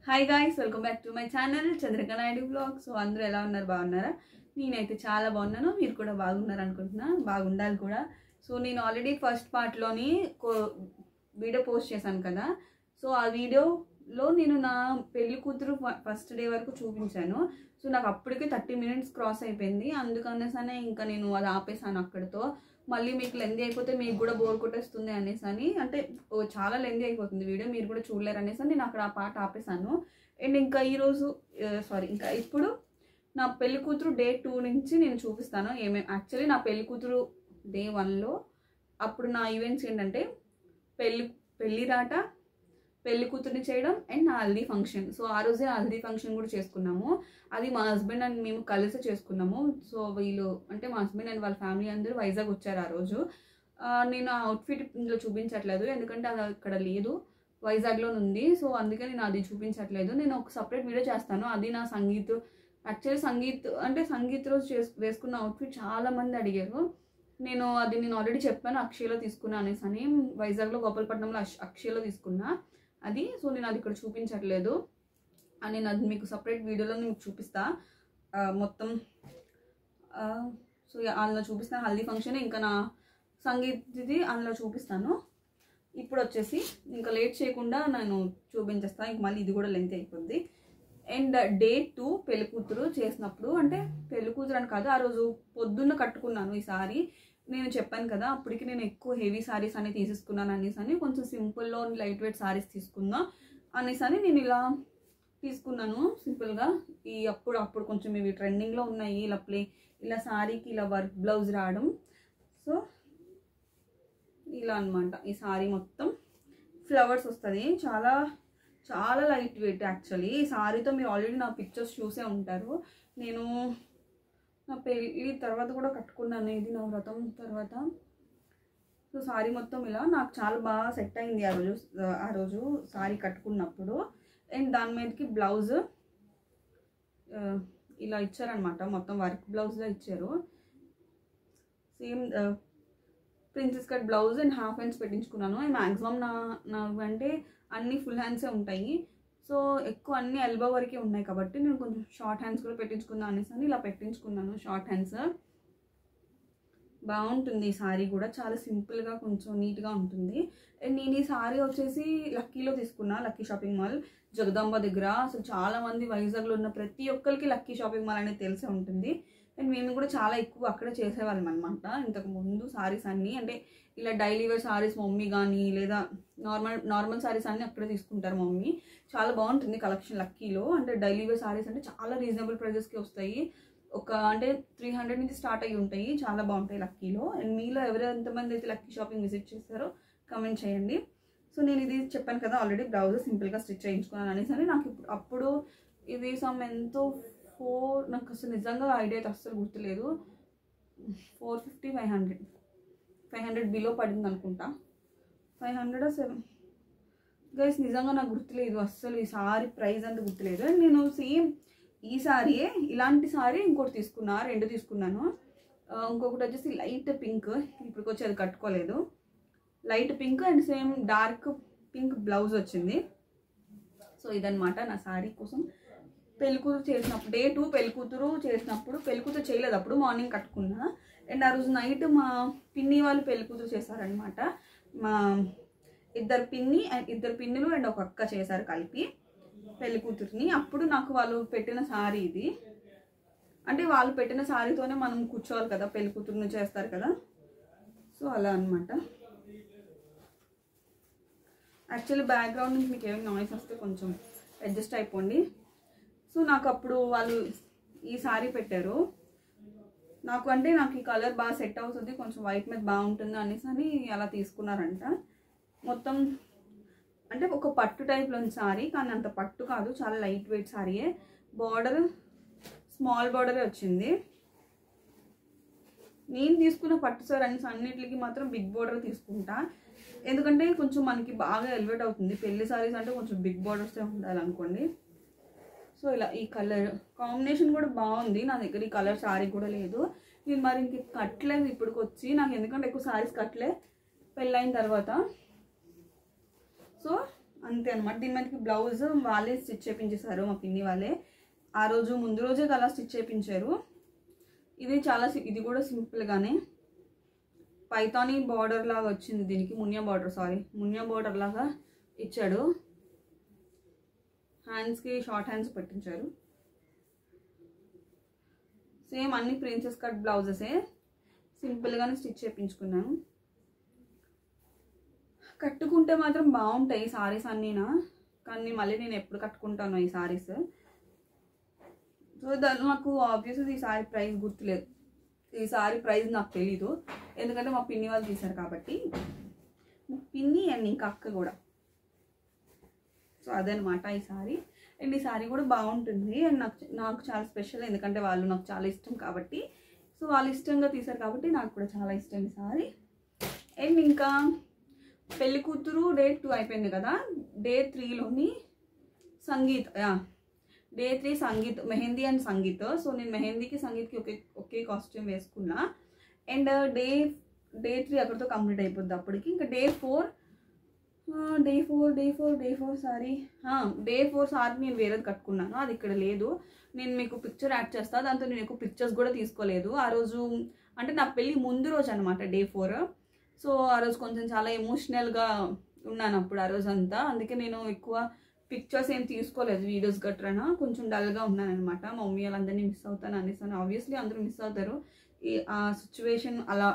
Hi guys, welcome back to my channel Chandrika Naidu blog. So అందరూ ఎలా ఉన్నారు? బాగున్నారా? నేనైతే చాలా బాగున్నాను. మీరు కూడా బాగున్నారు అనుకుంటున్నా, బాగుండాలి కూడా. సో నేను ఆల్రెడీ ఫస్ట్ పార్ట్లోని వీడియో పోస్ట్ చేశాను కదా. సో ఆ వీడియోలో నేను నా పెళ్లి కూతురు ఫస్ట్ డే వరకు చూపించాను. సో నాకు అప్పటికే 30 minutes క్రాస్ అయిపోయింది. అందుకనేసనే ఇంకా నేను అది ఆపేసాను అక్కడితో. మళ్ళీ మీకు లెందీ అయిపోతే మీకు కూడా బోర్ కొట్టేస్తుంది అనేసి అంటే చాలా లెందీ అయిపోతుంది వీడియో, మీరు కూడా చూడలేరు అనేసి నేను అక్కడ ఆ పార్ట్ ఆపేసాను. అండ్ ఇంకా ఈరోజు ఇంకా ఇప్పుడు నా పెళ్లి కూతురు డే 2 నుంచి నేను చూపిస్తాను ఏమేమి. యాక్చువల్లీ నా పెళ్లి కూతురు డే 1లో అప్పుడు నా ఈవెంట్స్ ఏంటంటే పెళ్లి రాట, పెళ్లి కూతుర్ని చేయడం అండ్ నా హల్దీ ఫంక్షన్. సో ఆ రోజే హల్దీ ఫంక్షన్ కూడా చేసుకున్నాము. అది మా హస్బెండ్ అండ్ మేము కలిసి చేసుకున్నాము. సో వీళ్ళు అంటే మా హస్బెండ్ అండ్ వాళ్ళ ఫ్యామిలీ అందరూ వైజాగ్ వచ్చారు ఆ రోజు. నేను ఆ అవుట్ఫిట్ ఇందులో చూపించట్లేదు ఎందుకంటే అది అక్కడ లేదు, వైజాగ్లో ఉంది. సో అందుకే నేను అది చూపించట్లేదు. నేను ఒక సపరేట్ వీడియో చేస్తాను. అది నా సంగీత్, యాక్చువల్లీ సంగీత్ రోజు వేసుకున్న అవుట్ఫిట్ చాలామంది అడిగారు. నేను ఆల్రెడీ చెప్పాను, అక్షయలో తీసుకున్నా అనేసి అని. వైజాగ్లో గోపాలపట్నంలో అక్షయలో తీసుకున్నా అది. సో నేను అది ఇక్కడ చూపించట్లేదు, నేను అది మీకు సపరేట్ వీడియోలో మీకు చూపిస్తా మొత్తం. సో అందులో చూపిస్తాను హల్దీ ఫంక్షన్, ఇంకా నా సంగీత్ది అందులో చూపిస్తాను. ఇప్పుడు వచ్చేసి ఇంకా లేట్ చేయకుండా నేను చూపించేస్తాను, ఇంక మళ్ళీ ఇది కూడా లెంత్ అయిపోద్ది. అండ్ డే 2 పెళ్లి కూతురు చేసినప్పుడు, అంటే పెళ్లి కూతురు అని కాదు, ఆ రోజు పొద్దున్న కట్టుకున్నాను ఈ సారీ. నేను చెప్పాను కదా అప్పటికి నేను ఎక్కువ హెవీ సారీస్ అని తీసేసుకున్నాను అనేసి అని, కొంచెం సింపుల్లో లైట్ వెయిట్ సారీస్ తీసుకుందాం అనేసి అని నేను ఇలా తీసుకున్నాను సింపుల్గా. అప్పుడు కొంచెం ఇవి ట్రెండింగ్లో ఉన్నాయి, ఇలా సారీకి ఇలా వర్క్ బ్లౌజ్ రావడం. సో ఇలా అనమాట ఈ సారీ మొత్తం ఫ్లవర్స్ వస్తుంది. చాలా చాలా లైట్ వెయిట్. యాక్చువల్లీ ఈ సారీతో మీరు ఆల్రెడీ నా పిక్చర్స్ చూసే ఉంటారు. నేను నా పెళ్ళి తర్వాత కూడా కట్టుకున్నాను, ఇది నా వ్రతం తర్వాత. సో సారీ మొత్తం ఇలా నాకు చాలా బాగా సెట్ అయింది ఆ రోజు సారీ కట్టుకున్నప్పుడు. అండ్ దాని మీదకి బ్లౌజ్ ఇలా ఇచ్చారనమాట, మొత్తం వర్క్ బ్లౌజ్లో ఇచ్చారు. Same princess cut blouse and half hands పెట్టించుకున్నాను. మ్యాక్సిమం నా అంటే అన్నీ ఫుల్ హ్యాండ్సే ఉంటాయి. సో ఎక్కువ అన్ని ఎల్బో వరకే ఉన్నాయి కాబట్టి నేను కొంచెం షార్ట్ హ్యాండ్స్ కూడా పెట్టించుకుందాం అనేసి అని ఇలా పెట్టించుకున్నాను షార్ట్ హ్యాండ్స్. బాగుంటుంది ఈ సారీ కూడా, చాలా సింపుల్గా కొంచెం నీట్గా ఉంటుంది. అండ్ నేను ఈ సారీ వచ్చేసి లక్కీలో తీసుకున్నా, లక్కీ షాపింగ్ మాల్ జగదాంబ దగ్గర. అసలు చాలామంది వైజాగ్లో ఉన్న ప్రతి ఒక్కరికి లక్కీ షాపింగ్ మాల్ అనేది తెలిసే ఉంటుంది. అండ్ మేము కూడా చాలా ఎక్కువ అక్కడే చేసేవాళ్ళం అనమాట ఇంతకు ముందు. సారీస్ అన్నీ అంటే ఇలా డైలీ వేర్ సారీస్ మమ్మీ కానీ లేదా నార్మల్ సారీస్ అన్నీ అక్కడే తీసుకుంటారు మమ్మీ. చాలా బాగుంటుంది కలెక్షన్ లక్కీలో. అంటే డైలీ వేర్ సారీస్ అంటే చాలా రీజనబుల్ ప్రైజెస్కి వస్తాయి. అంటే 300 నుంచి స్టార్ట్ అయ్యి ఉంటాయి, చాలా బాగుంటాయి లక్కీలో. అండ్ మీలో ఎంతమంది అయితే లక్కీ షాపింగ్ విజిట్ చేస్తారో కమెంట్ చేయండి. సో నేను ఇది చెప్పాను కదా ఆల్రెడీ, బ్లౌజ్ సింపుల్గా స్టిచ్ చేయించుకున్నాను అనేసి అని. నాకు అప్పుడు ఇది ఎంతో నాకు అసలు నిజంగా ఐడియా అయితే అస్సలు గుర్తులేదు, 450 500 బిలో పడింది అనుకుంటా. 500 గైస్ నిజంగా నాకు గుర్తులేదు అస్సలు, ఈ సారీ ప్రైస్ అంత గుర్తులేదు. నేను సేమ్ ఈ సారీయే ఇలాంటి సారీ ఇంకోటి తీసుకున్నా, 2 తీసుకున్నాను. ఇంకొకటి వచ్చేసి లైట్ పింక్, ఇప్పటికి వచ్చి అది కట్టుకోలేదు, light pink and same dark pink blouse వచ్చింది. సో ఇదనమాట నా సారీ కోసం. పెళ్ళికూతురు చేసినప్పుడు డే 2 పెళ్ళికూతురు చేసినప్పుడు, పెళ్ళికూతురు చేయలేదు అప్పుడు, మార్నింగ్ కట్టుకున్నా. అండ్ ఆ రోజు నైట్ మా పిన్ని వాళ్ళు పెళ్ళికూతురు చేశారనమాట. మా ఇద్దరు పిన్నులు అండ్ ఒక అక్క చేశారు కలిపి పెళ్ళికూతురిని. అప్పుడు నాకు వాళ్ళు పెట్టిన సారీ ఇది. అంటే వాళ్ళు పెట్టిన సారీతోనే మనం కూర్చోవాలి కదా, పెళ్ళికూతురుని చేస్తారు కదా. సో అలా అనమాట. యాక్చువల్లీ బ్యాక్గ్రౌండ్ నుంచి మీకు ఏమైనా నాయిస్ వస్తే కొంచెం అడ్జస్ట్ అయిపోండి. సో నాకు అప్పుడు వాళ్ళు ఈ సారీ పెట్టారు నాకు ఈ కలర్ బాగా సెట్ అవుతుంది, కొంచెం వైట్ మీద బాగుంటుంది అనేసి అని అలా తీసుకున్నారంట. మొత్తం అంటే ఒక పట్టు టైప్లోని సారీ, కానీ అంత పట్టు కాదు, చాలా లైట్ వెయిట్ సారీయే. బార్డర్ స్మాల్ బార్డరే వచ్చింది. నేను తీసుకున్న పట్టు సారీ అన్నిటికి మాత్రం బిగ్ బార్డర్ తీసుకుంటా, ఎందుకంటే కొంచెం మనకి బాగా ఎలివేట్ అవుతుంది. పెళ్లి సారీస్ అంటే కొంచెం బిగ్ బార్డర్సే ఉండాలనుకోండి. సో ఇలా ఈ కలర్ కాంబినేషన్ కూడా బాగుంది. నా దగ్గర ఈ కలర్ సారీ కూడా లేదు, నేను మరి ఇంక కట్టలేదు ఇప్పటికి వచ్చి. నాకు ఎందుకంటే ఎక్కువ సారీస్ కట్టలే పెళ్ళైన తర్వాత. సో అంతే అనమాట. దీని మీదకి బ్లౌజ్ వాళ్ళే స్టిచ్ చేయించేశారు, మా పిన్ని వాళ్ళే. ఆ రోజు ముందు రోజే అలా స్టిచ్ చేయించారు. ఇది కూడా సింపుల్గానే పైతానీ బార్డర్ లాగా వచ్చింది దీనికి, మునియా బార్డర్ లాగా ఇచ్చాడు. హ్యాండ్స్కి షార్ట్ హ్యాండ్స్ పెట్టించారు. సేమ్ అన్ని ప్రిన్సెస్ కట్ బ్లౌజెసే, సింపుల్గానే స్టిచ్ చేయించుకున్నాను. కట్టుకుంటే మాత్రం బాగుంటాయి ఈ సారీస్ అన్నీనా, కానీ మళ్ళీ నేను ఎప్పుడు కట్టుకుంటాను ఈ సారీస్. సో నాకు ఆబ్వియస్లీ ఈ సారీ ప్రైస్ గుర్తులేదు, ఈ సారీ ప్రైస్ నాకు తెలీదు, ఎందుకంటే మా పిన్ని వాళ్ళు తీశారు కాబట్టి. పిన్ని అండ్ ఇంకా అక్క కూడా. సో అదనమాట ఈ సారీ. అండ్ ఈ సారీ కూడా బాగుంటుంది అండ్ నాకు చాలా స్పెషల్, ఎందుకంటే వాళ్ళు నాకు చాలా ఇష్టం కాబట్టి. సో వాళ్ళు ఇష్టంగా తీశారు కాబట్టి నాకు కూడా చాలా ఇష్టం ఈ సారీ. అండ్ ఇంకా పెళ్లి కూతురు డే 2 అయిపోయింది కదా, డే 3లోని sangeet, day 3 sangeet, mehendi and sangeet. So నేను మెహందీకి సంగీత్కి ఒకే కాస్ట్యూమ్ వేసుకున్నా. అండ్ డే 3 అక్కడితో కంప్లీట్ అయిపోద్ది. అప్పటికి ఇంకా డే 4 సారీ నేను వేరేది కట్టుకున్నాను, అది ఇక్కడ లేదు. నేను మీకు పిక్చర్ యాడ్ చేస్తాను, దాంతో నేను ఎక్కువ పిక్చర్స్ కూడా తీసుకోలేదు. ఆ రోజు అంటే నా పెళ్ళి ముందు రోజు అనమాట డే 4. సో ఆ రోజు కొంచెం చాలా ఎమోషనల్గా ఉన్నాను అప్పుడు ఆ రోజు అంతా, అందుకే నేను ఎక్కువ పిక్చర్స్ ఏం తీసుకోలేదు, వీడియోస్ గట్రానా. కొంచెం డల్గా ఉన్నాను అనమాట. మా మమ్మీ వాళ్ళందరినీ మిస్ అవుతాను అనేసాను. ఆబ్వియస్లీ అందరూ మిస్ అవుతారు, ఆ సిచ్యువేషన్ అలా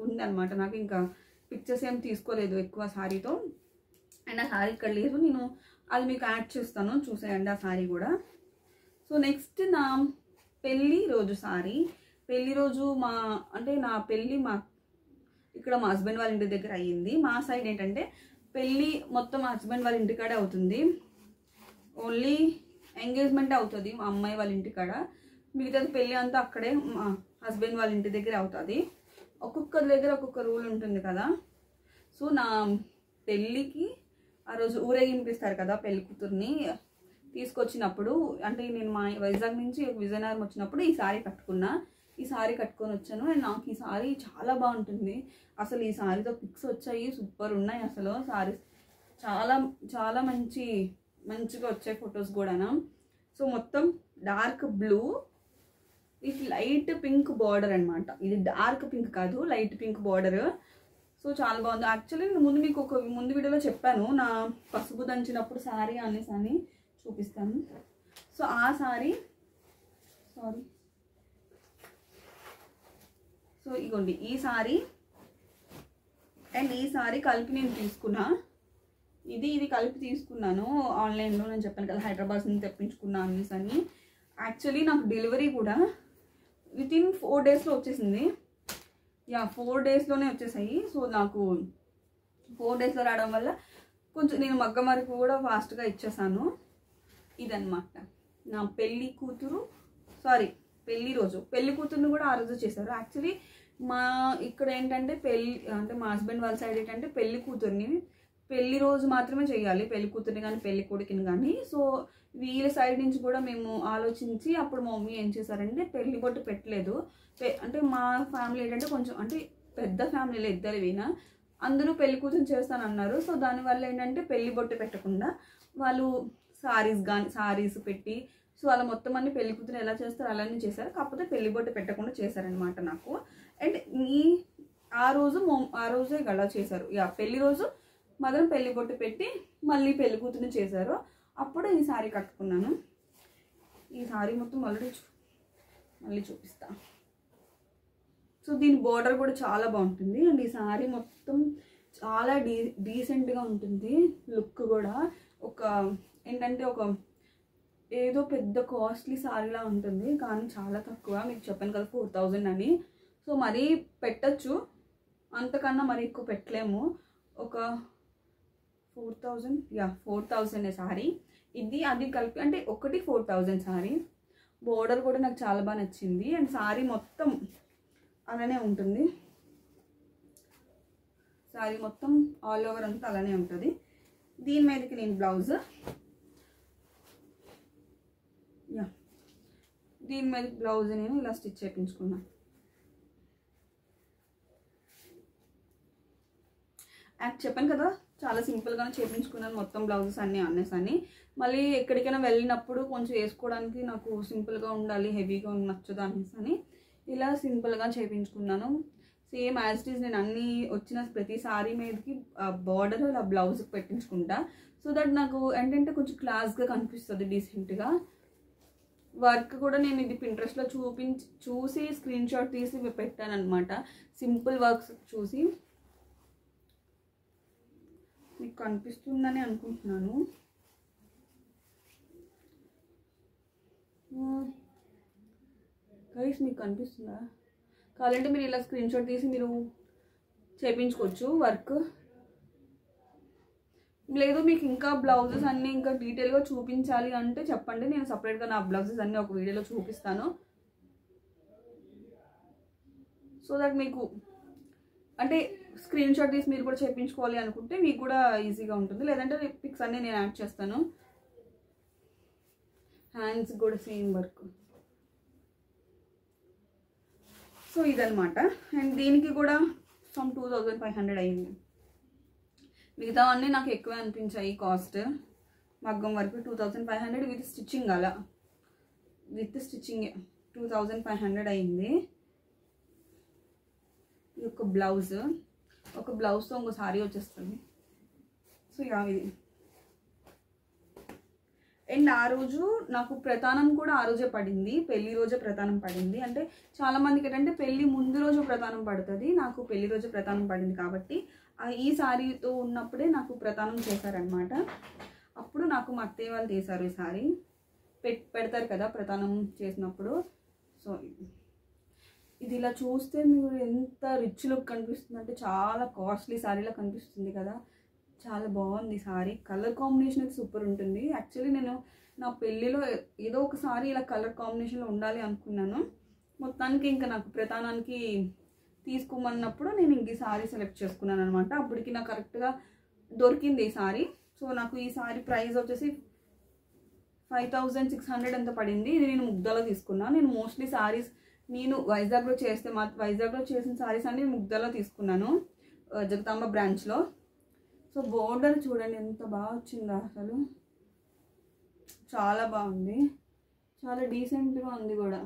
ఉందన్నమాట. నాకు ఇంకా పిక్చర్స్ ఏం తీసుకోలేదు ఎక్కువ సారీతో. అండ్ ఆ సారీ ఇక్కడ లేదు, నేను అది మీకు యాడ్ చేస్తాను, చూసేయండి ఆ సారీ కూడా. సో నెక్స్ట్ నా పెళ్ళి రోజు సారీ. పెళ్ళి రోజు నా పెళ్ళి ఇక్కడ మా హస్బెండ్ వాళ్ళ ఇంటి దగ్గర అయ్యింది. మా సైడ్ ఏంటంటే పెళ్ళి మొత్తం మా హస్బెండ్ వాళ్ళ ఇంటికాడే అవుతుంది, ఓన్లీ ఎంగేజ్మెంట్ అవుతుంది మా అమ్మాయి వాళ్ళ ఇంటికాడ. మిగతాది పెళ్ళి అంతా అక్కడే మా హస్బెండ్ వాళ్ళ ఇంటి దగ్గర అవుతుంది. ఒక్కొక్కరి దగ్గర ఒక్కొక్క రూల్ ఉంటుంది కదా. సో నా పెళ్ళికి ఆ రోజు ఊరేగింపిస్తారు కదా పెళ్లి కూతుర్ని తీసుకొచ్చినప్పుడు, అంటే నేను మా వైజాగ్ నుంచి విజయనగరం వచ్చినప్పుడు ఈ సారీ కట్టుకున్నా. ఈ సారీ కట్టుకొని వచ్చాను అండ్ నాకు ఈ సారీ చాలా బాగుంటుంది. అసలు ఈ సారీతో పిక్స్ వచ్చాయి, సూపర్ ఉన్నాయి అసలు సారీస్, చాలా చాలా మంచిగా వచ్చాయి ఫొటోస్ కూడా. సో మొత్తం dark blue with light pink border అనమాట. ఇది డార్క్ పింక్ కాదు, లైట్ పింక్ బార్డర్. సో చాలా బాగుంది. యాక్చువల్లీ నేను మీకు ముందు వీడియోలో చెప్పాను, నా పసుపు దంచినప్పుడు సారీ అనేసి అని చూపిస్తాను. సో ఆ సారీ సో ఇగోండి ఈ సారీ అండ్ ఈ సారీ కలిపి నేను తీసుకున్నా. ఇది కలిపి తీసుకున్నాను ఆన్లైన్లో, నేను చెప్పాను కదా హైదరాబాద్ నుంచి తెప్పించుకున్నా అనేసి అని. యాక్చువల్లీ నాకు డెలివరీ కూడా వితిన్ 4 డేస్లో వచ్చేసింది. 4 డేస్లోనే వచ్చేసాయి. సో నాకు 4 డేస్లో రావడం వల్ల కొంచెం నేను మగ్గం వరకు కూడా ఫాస్ట్గా ఇచ్చేసాను. ఇదన్నమాట నా పెళ్ళి రోజు. పెళ్లి కూతురుని కూడా ఆ రోజు చేశారు. యాక్చువల్లీ మా ఇక్కడ ఏంటంటే మా హస్బెండ్ వాళ్ళ సైడ్ ఏంటంటే పెళ్లి కూతుర్ని పెళ్లి రోజు మాత్రమే చేయాలి, పెళ్లి కూతుర్ని కానీ పెళ్లి కొడుకుని కానీ. సో వీళ్ళ సైడ్ నుంచి కూడా మేము ఆలోచించి అప్పుడు మా మమ్మీ ఏం చేశారంటే పెళ్లి బొట్టు పెట్టలేదు. అంటే మా ఫ్యామిలీ ఏంటంటే కొంచెం అంటే పెద్ద ఫ్యామిలీలో ఇద్దరు వీనా అందరూ పెళ్లి కూతురు చేస్తానన్నారు. సో దానివల్ల ఏంటంటే పెళ్లి బొట్టు పెట్టకుండా వాళ్ళు సారీస్ పెట్టి, సో అలా మొత్తం అన్ని పెళ్లి కూతురు ఎలా చేస్తారో అలానే చేశారు, కాకపోతే పెళ్లి బొట్టు పెట్టకుండా చేశారనమాట నాకు. అండ్ ఆ రోజే అలా చేశారు. పెళ్లి రోజు మాత్రం పెళ్లి బొట్టు పెట్టి మళ్ళీ పెళ్లి కూతురుని చేశారు. అప్పుడు ఈ సారీ కట్టుకున్నాను. ఈ సారీ మొత్తం మళ్ళీ చూపిస్తా. సో దీని బోర్డర్ కూడా చాలా బాగుంటుంది అండ్ ఈ సారీ మొత్తం చాలా డీసెంట్గా ఉంటుంది. లుక్ కూడా ఏంటంటే ఏదో పెద్ద కాస్ట్లీ సారీలా ఉంటుంది, కానీ చాలా తక్కువ. మీకు చెప్పాను కదా 4000 అని. సో మరీ పెట్టచ్చు, అంతకన్నా మరీ ఎక్కువ పెట్టలేము. ఒక 4000 సారీ. అది కలిపి అంటే ఒకటి 4000 సారీ. బోర్డర్ కూడా నాకు చాలా బాగా నచ్చింది అండ్ సారీ మొత్తం అలానే ఉంటుంది. సారీ మొత్తం ఆల్ ఓవర్ అంతా అలానే ఉంటుంది. దీని మీదకి నేను బ్లౌజ్ నేను ఇలా స్టిచ్ చేయించుకున్నా. చెప్పాను కదా చాలా సింపుల్గానే చేయించుకున్నాను మొత్తం బ్లౌజెస్ అన్నీ అనేసి. మళ్ళీ ఎక్కడికైనా వెళ్ళినప్పుడు కొంచెం వేసుకోవడానికి నాకు సింపుల్గా ఉండాలి, హెవీగా నచ్చదు అనేసి ఇలా సింపుల్గా చేయించుకున్నాను. సేమ్ యాజ్ ఇట్ ఈస్ నేను అన్నీ వచ్చిన ప్రతి సారీ మీదకి బార్డర్ ఇలా బ్లౌజ్కి పెట్టించుకుంటా. సో దట్ నాకు ఏంటంటే కొంచెం క్లాస్గా కనిపిస్తుంది, డీసెంట్గా. వర్క్ కూడా నేను ఇది పింట్రెస్ట్లో చూసి స్క్రీన్ షాట్ తీసి పెట్టాను అనమాట. సింపుల్ వర్క్స్ చూసి మీకు కనిపిస్తుందని అనుకుంటున్నాను. గైస్ మీకు కనిపిస్తుందా? కావాలంటే మీరు ఇలా స్క్రీన్ షాట్ తీసి మీరు చేయించుకోవచ్చు వర్క్. లేదు మీకు ఇంకా బ్లౌజెస్ అన్నీ ఇంకా డీటెయిల్గా చూపించాలి అంటే చెప్పండి, నేను సపరేట్గా నా బ్లౌజెస్ అన్నీ ఒక వీడియోలో చూపిస్తాను. సో దట్ మీకు అంటే స్క్రీన్ షాట్ తీసి మీరు కూడా చేయించుకోవాలి అనుకుంటే మీకు కూడా ఈజీగా ఉంటుంది. లేదంటే పిక్స్ అన్నీ నేను యాడ్ చేస్తాను. హ్యాండ్స్ కూడా సేమ్ వర్క్. సో ఇదనమాట. అండ్ దీనికి కూడా సమ్ 2500 అయింది. మిగతావన్నీ నాకు ఎక్కువే అనిపించాయి కాస్ట్. మగ్గం వరకు 2500 విత్ స్టిచ్చింగ్, అలా విత్ స్టిచ్చింగ్ 2500 అయింది. ఇది ఒక బ్లౌజ్, ఒక బ్లౌజ్తో ఇంకో సారీ వచ్చేస్తుంది. సో ఇలా ఇది. అండ్ ఆ రోజు నాకు ప్రతానం కూడా ఆ రోజే పడింది, పెళ్లి రోజే ప్రతానం పడింది. అంటే చాలామందికి ఏంటంటే పెళ్లి ముందు రోజు ప్రతానం పడుతుంది, నాకు పెళ్లి రోజు ప్రతానం పడింది. కాబట్టి ఈ సారీతో ఉన్నప్పుడే నాకు ప్రతానం చేశారనమాట. అప్పుడు నాకు మా అత్తయ్య వాళ్ళు తీశారు ఈ సారీ. పెడతారు కదా ప్రతానం చేసినప్పుడు. సో ఇది ఇలా చూస్తే మీరు ఎంత రిచ్ లుక్ కనిపిస్తుంది అంటే చాలా కాస్ట్లీ సారీలా కనిపిస్తుంది కదా. చాలా బాగుంది సారీ. కలర్ కాంబినేషన్ అయితే సూపర్ ఉంటుంది. యాక్చువల్లీ నేను నా పెళ్ళిలో ఏదో ఒక సారీ ఇలా కలర్ కాంబినేషన్లో ఉండాలి అనుకున్నాను. మొత్తానికి ఇంకా నాకు ప్రతానానికి తీసుకోమన్నప్పుడు నేను ఇంక ఈ సారీ సెలెక్ట్ చేసుకున్నాను అనమాట. అప్పటికి నాకు కరెక్ట్గా దొరికింది ఈ సారీ. సో నాకు ఈ సారీ ప్రైస్ వచ్చేసి 5600 ఎంత పడింది. ఇది నేను ముగ్ధలో తీసుకున్నాను. నేను మోస్ట్లీ సారీస్ నేను వైజాగ్లో చేసిన సారీస్ అన్ని ముగ్ధలో తీసుకున్నాను, జగదాంబ బ్రాంచ్లో. సో బోర్డర్ చూడండి ఎంత బాగా వచ్చిందో, అసలు చాలా బాగుంది, చాలా డీసెంట్గా ఉంది కూడా.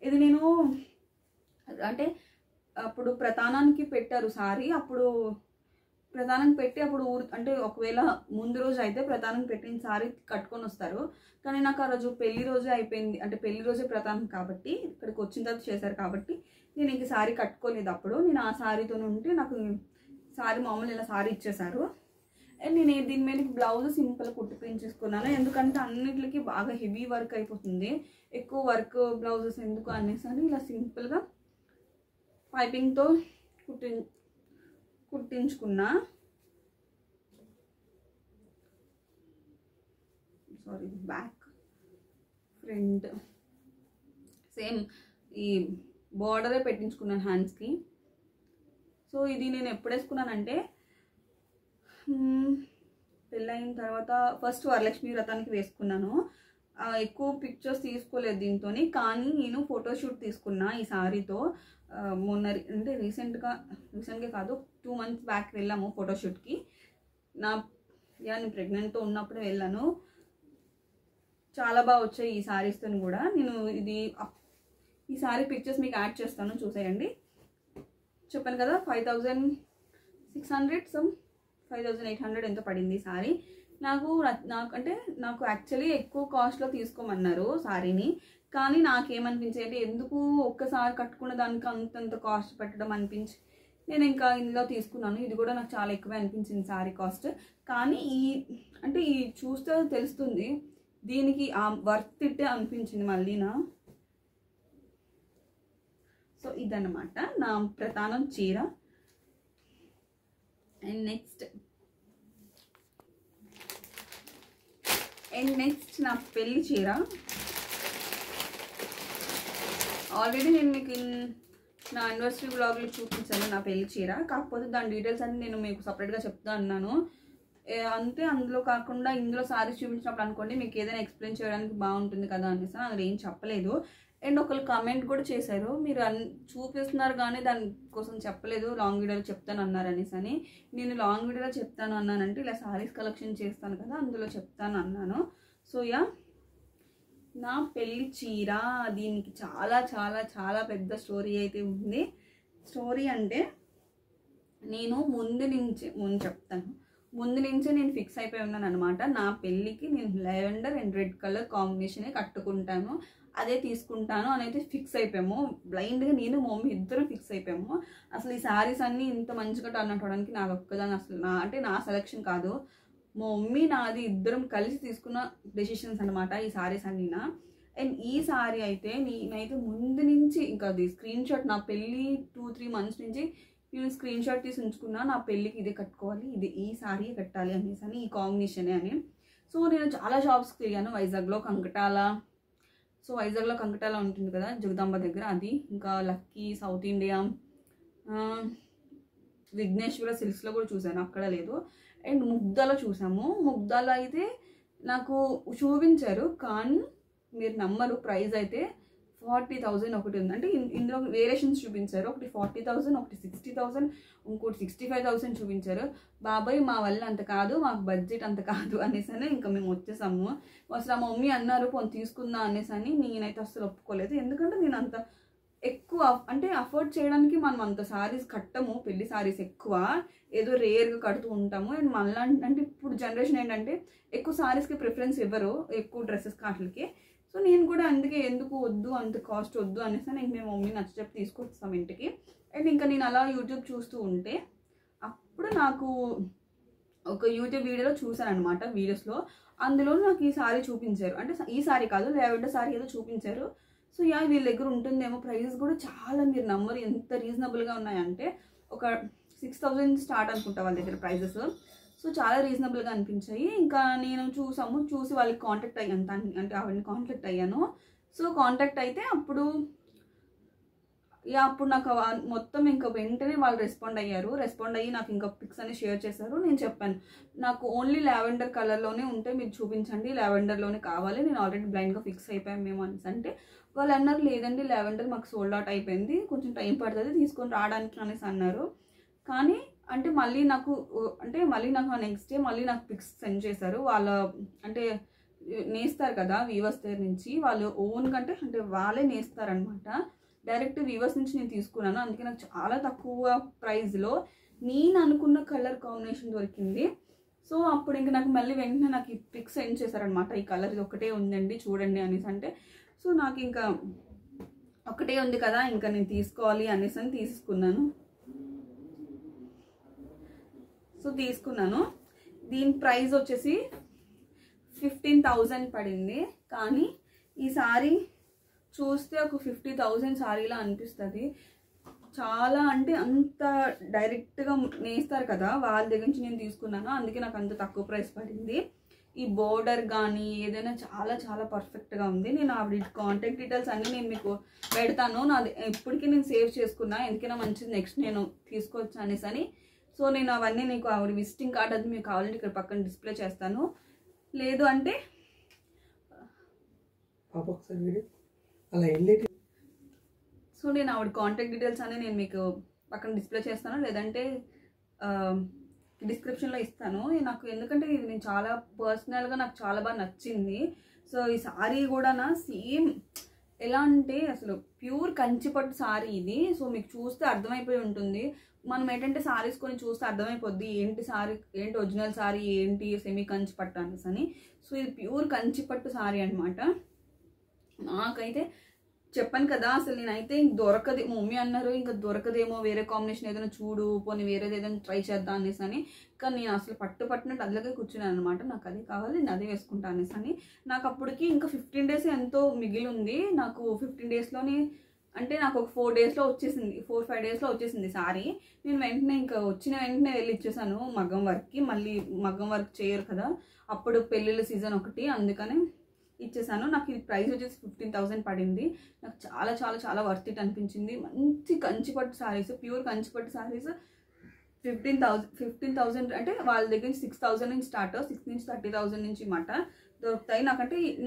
ఇది నేను అంటే అప్పుడు ప్రతానానికి పెట్టారు సారీ. అప్పుడు ప్రతానానికి పెట్టి అప్పుడు అంటే ఒకవేళ ముందు రోజు అయితే ప్రతానానికి పెట్టిన సారీ కట్టుకొని వస్తారు. కానీ నాకు ఆ రోజు పెళ్లి రోజే అయిపోయింది, అంటే పెళ్లి రోజే ప్రతానం కాబట్టి ఇక్కడికి వచ్చిన తర్వాత చేశారు కాబట్టి నేను ఇంక సారీ కట్టుకోలేదు. అప్పుడు నేను ఆ సారీతోనే ఉంటే నాకు సారీ మామూలు ఇలా సారీ ఇచ్చేసారు. అండ్ నేను దీని మీద బ్లౌజ్ సింపుల్ కుట్టిపించేసుకున్నాను, ఎందుకంటే అన్నిటికి బాగా హెవీ వర్క్ అయిపోతుంది. ఎక్కువ వర్క్ బ్లౌజెస్ ఎందుకు అనేసి ఇలా సింపుల్గా పైపింగ్తో కుట్టించుకున్నా. సారీ, బ్యాక్ ఫ్రంట్ సేమ్ ఈ బార్డరే పెట్టించుకున్నాను హ్యాండ్స్కి. సో ఇది నేను ఎప్పుడు వేసుకున్నానంటే పెళ్ళైన తర్వాత ఫస్ట్ వరలక్ష్మి వ్రతానికి వేసుకున్నాను. ఎక్కువ పిక్చర్స్ తీసుకోలేదు దీంతో, కానీ నేను ఫోటోషూట్ తీసుకున్నా ఈ సారీతో. మొన్న అంటే రీసెంట్గా కాదు 2 months బ్యాక్ వెళ్ళాము ఫోటోషూట్కి. నేను ప్రెగ్నెంట్తో ఉన్నప్పుడు వెళ్ళాను. చాలా బాగా వచ్చాయి ఈ సారీస్తో కూడా. నేను ఈ సారీ పిక్చర్స్ మీకు యాడ్ చేస్తాను, చూసేయండి. చెప్పాను కదా 5600 సమ్ 5800 ఎంత పడింది సారీ. నాకు యాక్చువల్లీ ఎక్కువ కాస్ట్లో తీసుకోమన్నారు సారీని. కానీ నాకేమనిపించింది అంటే ఎందుకు ఒక్కసారి కట్టుకున్న దానికి అంతంత కాస్ట్ పెట్టడం అనిపించి నేను ఇంకా ఇందులో తీసుకున్నాను. ఇది కూడా నాకు చాలా ఎక్కువ అనిపించింది సారీ కాస్ట్. కానీ ఈ చూస్తే తెలుస్తుంది దీనికి వర్త్ ఇట్టే అనిపించింది మళ్ళీనా. సో ఇదన్నమాట నా ప్రతానం చీర. అండ్ నెక్స్ట్ నా పెళ్లి చీర. ఆల్రెడీ నేను మీకు నా యానివర్సరీ బ్లాగ్లో చూపించాను నా పెళ్లి చీర. కాకపోతే దాని డీటెయిల్స్ అన్ని నేను మీకు సపరేట్గా చెప్తా అన్నాను. అంతే, అందులో కాకుండా ఇందులో సారీస్ చూపించినప్పుడు అనుకోండి మీకు ఏదైనా ఎక్స్ప్లెయిన్ చేయడానికి బాగుంటుంది కదా అనేసి నాకు ఏం చెప్పలేదు. అండ్ ఒకళ్ళు కామెంట్ కూడా చేశారు, మీరు చూపిస్తున్నారు కానీ దానికోసం చెప్పలేదు, లాంగ్ వీడియోలో చెప్తాను అన్నారు అనేసి అని. నేను లాంగ్ వీడియోలో చెప్తాను అన్నానంటే ఇలా సారీస్ కలెక్షన్ చేస్తాను కదా, అందులో చెప్తాను అన్నాను. సో యా, నా పెళ్లి చీర, దీనికి చాలా చాలా చాలా పెద్ద స్టోరీ అయితే ఉంది. స్టోరీ అంటే నేను ముందు నుంచే నేను ఫిక్స్ అయిపోయి ఉన్నాను అనమాట. నా పెళ్ళికి నేను లెవెండర్ అండ్ రెడ్ కలర్ కాంబినేషనే కట్టుకుంటాను, అదే తీసుకుంటాను అని అయితే ఫిక్స్ అయిపోయాము. బ్లైండ్గా నేను మా మమ్మీ ఇద్దరు ఫిక్స్ అయిపోయాము. అసలు ఈ శారీస్ అన్నీ ఇంత మంచిగా టర్న్ అవడానికి నాది ఒక్కదాన్ని అసలు నా సెలెక్షన్ కాదు, మా మమ్మీ నాది ఇద్దరం కలిసి తీసుకున్న డెసిషన్స్ అనమాట ఈ శారీస్ అన్నీనా. అండ్ ఈ శారీ అయితే నేనైతే ముందు నుంచి ఇంకా అది స్క్రీన్ షాట్, నా పెళ్ళి 2-3 months నుంచి నేను స్క్రీన్ షాట్ తీసి ఉంచుకున్నా, నా పెళ్ళికి ఇదే కట్టుకోవాలి, ఈ శారీ కట్టాలి అనేసి అని, ఈ కాంబినేషనే అని. సో నేను చాలా షాప్స్కి తిరిగాను, వైజాగ్లో కంకటాల ఉంటుంది కదా జగదాంబ దగ్గర, అది, ఇంకా లక్కీ, సౌత్ ఇండియా, విఘ్నేశ్వర సిల్క్స్లో కూడా చూశాను, అక్కడ లేదు. అండ్ ముగ్ధాలో చూసాము. ముగ్ధాలో అయితే నాకు చూపించారు, కానీ మీరు నమ్మరు, ప్రైస్ అయితే 40,000 ఒకటి ఉంది. అంటే ఇందులో వేరియేషన్స్ చూపించారు, ఒకటి 40,000, ఒకటి 60,000, ఇంకోటి 65,000 చూపించారు. బాబాయ్ మా వల్ల అంత కాదు, మాకు బడ్జెట్ అంత కాదు అనేసి ఇంకా మేము వచ్చేసాము. అసలు మా మమ్మీ అన్నారు పోనీ తీసుకుందా అనేసి అని, నేనైతే అసలు ఒప్పుకోలేదు. ఎందుకంటే నేను అంత ఎక్కువ అంటే అఫోర్డ్ చేయడానికి మనం అంత శారీస్ కట్టము, పెళ్లి శారీస్ ఎక్కువ ఏదో రేర్గా కడుతూ ఉంటాము. అండ్ మళ్ళీ అంటే ఇప్పుడు జనరేషన్ ఏంటంటే ఎక్కువ శారీస్కి ప్రిఫరెన్స్ ఇవ్వరు, ఎక్కువ డ్రెస్సెస్ కాట్లకి. సో నేను కూడా అందుకే ఎందుకు వద్దు, అంత కాస్ట్ వద్దు అనేసి ఇంక మేము మమ్మీ నచ్చచెప్పి తీసుకొస్తాం ఇంటికి. అండ్ ఇంకా నేను అలా యూట్యూబ్ చూస్తూ ఉంటే అప్పుడు నాకు ఒక యూట్యూబ్ వీడియోలో చూసాను అనమాట, వీడియోస్లో. అందులో నాకు ఈ శారీ చూపించారు, అంటే ఈ శారీ కాదు, లెవెండర్ శారీ ఏదో చూపించారు. సో యా, వీళ్ళ దగ్గర ఉంటుందేమో, ప్రైజెస్ కూడా చాలా, మీరు నమ్మరు ఎంత రీజనబుల్గా ఉన్నాయంటే ఒక 6,000 స్టార్ట్ అనుకుంటా వాళ్ళ దగ్గర ప్రైజెస్. సో చాలా రీజనబుల్గా అనిపించాయి. ఇంకా నేను చూసి వాళ్ళకి కాంటాక్ట్ అయ్యాను, అంటే ఆవిడని కాంటాక్ట్ అయ్యాను. సో కాంటాక్ట్ అయితే అప్పుడు నాకు మొత్తం ఇంకా వెంటనే వాళ్ళు రెస్పాండ్ అయ్యి నాకు ఇంకా పిక్స్ అన్ని షేర్ చేశారు. నేను చెప్పాను నాకు ఓన్లీ లావెండర్ కలర్లోనే ఉంటే మీరు చూపించండి, లావెండర్లోనే కావాలి, నేను ఆల్రెడీ బ్లైండ్గా ఫిక్స్ అయిపోయాను మేము అనేసి అంటే, వాళ్ళు అన్నారు లేదండి లావెండర్ మాకు సోల్డ్ అవుట్ అయిపోయింది, కొంచెం టైం పడుతుంది తీసుకొని రావడానికి అనేసి అన్నారు. కానీ అంటే మళ్ళీ నాకు నెక్స్ట్ డే మళ్ళీ నాకు పిక్స్ సెండ్ చేశారు. వాళ్ళ అంటే నేస్తారు కదా వీవర్స్ దగ్గర నుంచి, వాళ్ళు ఓన్ కంటే అంటే వాళ్ళే నేస్తారనమాట. డైరెక్ట్ వీవర్స్ నుంచి నేను తీసుకున్నాను, అందుకే నాకు చాలా తక్కువ ప్రైస్లో నేను అనుకున్న కలర్ కాంబినేషన్ దొరికింది. సో అప్పుడు ఇంకా నాకు మళ్ళీ వెంటనే నాకు ఈ పిక్స్ సెండ్ చేశారనమాట, ఈ కలర్ ఇది ఒకటే ఉందండి చూడండి అనేసి అంటే. సో నాకు ఇంకా ఒకటే ఉంది కదా ఇంకా నేను తీసుకోవాలి అనేసి అని తీసుకున్నాను. దీని ప్రైస్ వచ్చేసి 15,000 పడింది. కానీ ఈ సారీ చూస్తే ఒక 50,000 సారీలా అనిపిస్తుంది. చాలా అంటే అంత డైరెక్ట్గా నేస్తారు కదా వాళ్ళ దగ్గర నుంచి నేను తీసుకున్నాను, అందుకే నాకు అంత తక్కువ ప్రైస్ పడింది. ఈ బోర్డర్ కానీ ఏదైనా చాలా చాలా పర్ఫెక్ట్గా ఉంది. నేను ఆవిడ కాంటాక్ట్ డీటెయిల్స్ అన్నీ నేను మీకు పెడతాను, నాది ఇప్పటికీ నేను సేవ్ చేసుకున్నా, ఎందుకైనా మంచిది నెక్స్ట్ నేను తీసుకోవచ్చు అనేసి అని. సో నేను అవన్నీ నీకు ఆవిడ విజిటింగ్ కార్డ్ అది మీకు కావాలంటే ఇక్కడ పక్కన డిస్ప్లే చేస్తాను, లేదు అంటే సో నేను ఆవిడ కాంటాక్ట్ డీటెయిల్స్ అని నేను మీకు పక్కన డిస్ప్లే చేస్తాను, లేదంటే డిస్క్రిప్షన్లో ఇస్తాను. నాకు ఎందుకంటే ఇది నేను చాలా పర్సనల్గా నాకు చాలా బాగా నచ్చింది. సో ఈ సారీ కూడా సేమ్ ఎలా అంటే అసలు ప్యూర్ కంచిపట్టు సారీ ఇది. సో మీకు చూస్తే అర్థమైపోయి ఉంటుంది, మనం ఏంటంటే సారీస్ కొని చూస్తే అర్థమైపోద్ది ఏంటి ఒరిజినల్ సారీ ఏంటి సెమీ కంచిపట్టు అనేసి అని. సో ఇది ప్యూర్ కంచిపట్టు సారీ అనమాట. నాకైతే చెప్పాను కదా అసలు నేనైతే దొరకదు, మా మమ్మీ అన్నారు ఇంకా దొరకదేమో, వేరే కాంబినేషన్ ఏదైనా చూడు పోనీ వేరేది ఏదైనా ట్రై చేద్దాం అనేసి అని. కానీ నేను అసలు పట్టినట్టు అందులోకే కూర్చున్నాను అనమాట, నాకు అదే కావాలి నేను అదే వేసుకుంటా అనేసి అని. నాకు అప్పటికి ఇంకా 15 days ఎంతో మిగిలి ఉంది. నాకు 15 daysలోని అంటే నాకు ఒక 4 daysలో వచ్చేసింది, 4-5 daysలో వచ్చేసింది సారీ. నేను వెంటనే ఇంకా వచ్చిన వెంటనే వెళ్ళి ఇచ్చేసాను మగ్గం వర్క్కి. మళ్ళీ మగ్గం వర్క్ చేయరు కదా అప్పుడు, పెళ్ళిళ్ళ సీజన్ ఒకటి, అందుకని ఇచ్చేసాను. నాకు ఈ ప్రైస్ వచ్చేసి 15,000 పడింది. నాకు చాలా చాలా చాలా వర్త్ ఇట్ అనిపించింది. మంచి కంచిపట్టు శారీస్, ప్యూర్ కంచిపట్టు శారీస్ 15,000 అంటే వాళ్ళ దగ్గర నుంచి 6,000 నుంచి స్టార్ట్, 6 నుంచి 30,000 నుంచి మాట దొరుకుతాయి.